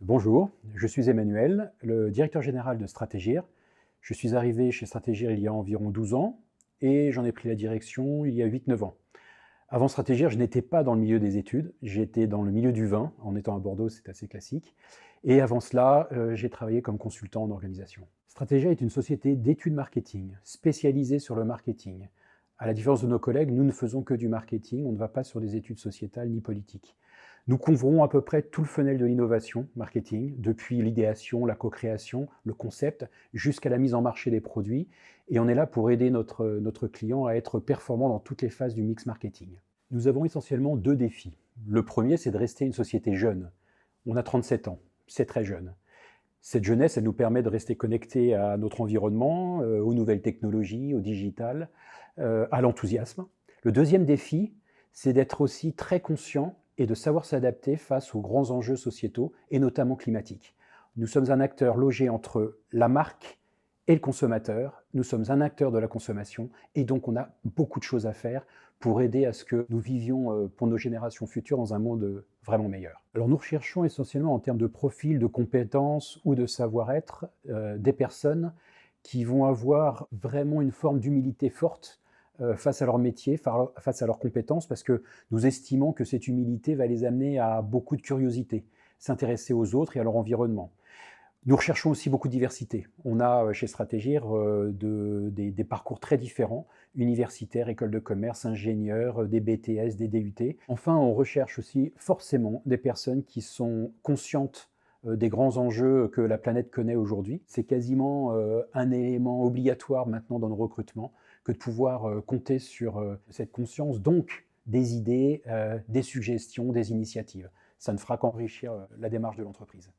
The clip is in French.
Bonjour, je suis Emmanuel, le directeur général de Stratégir. Je suis arrivé chez Stratégir il y a environ 12 ans et j'en ai pris la direction il y a 8-9 ans. Avant Stratégir, je n'étais pas dans le milieu des études, j'étais dans le milieu du vin. En étant à Bordeaux, c'est assez classique. Et avant cela, j'ai travaillé comme consultant en organisation. Stratégir est une société d'études marketing, spécialisée sur le marketing. À la différence de nos collègues, nous ne faisons que du marketing, on ne va pas sur des études sociétales ni politiques. Nous couvrons à peu près tout le funnel de l'innovation marketing, depuis l'idéation, la co-création, le concept, jusqu'à la mise en marché des produits. Et on est là pour aider notre client à être performant dans toutes les phases du mix marketing. Nous avons essentiellement deux défis. Le premier, c'est de rester une société jeune. On a 37 ans, c'est très jeune. Cette jeunesse, elle nous permet de rester connectés à notre environnement, aux nouvelles technologies, au digital, à l'enthousiasme. Le deuxième défi, c'est d'être aussi très conscient et de savoir s'adapter face aux grands enjeux sociétaux et notamment climatiques. Nous sommes un acteur logé entre la marque et le consommateur. Nous sommes un acteur de la consommation et donc on a beaucoup de choses à faire pour aider à ce que nous vivions pour nos générations futures dans un monde vraiment meilleur. Alors nous recherchons essentiellement en termes de profil, de compétences ou de savoir-être des personnes qui vont avoir vraiment une forme d'humilité forte face à leur métier, face à leurs compétences, parce que nous estimons que cette humilité va les amener à beaucoup de curiosité, s'intéresser aux autres et à leur environnement. Nous recherchons aussi beaucoup de diversité. On a chez Stratégir des parcours très différents, universitaires, écoles de commerce, ingénieurs, des BTS, des DUT. Enfin, on recherche aussi forcément des personnes qui sont conscientes des grands enjeux que la planète connaît aujourd'hui. C'est quasiment un élément obligatoire maintenant dans nos recrutements que de pouvoir compter sur cette conscience, donc des idées, des suggestions, des initiatives. Ça ne fera qu'enrichir la démarche de l'entreprise.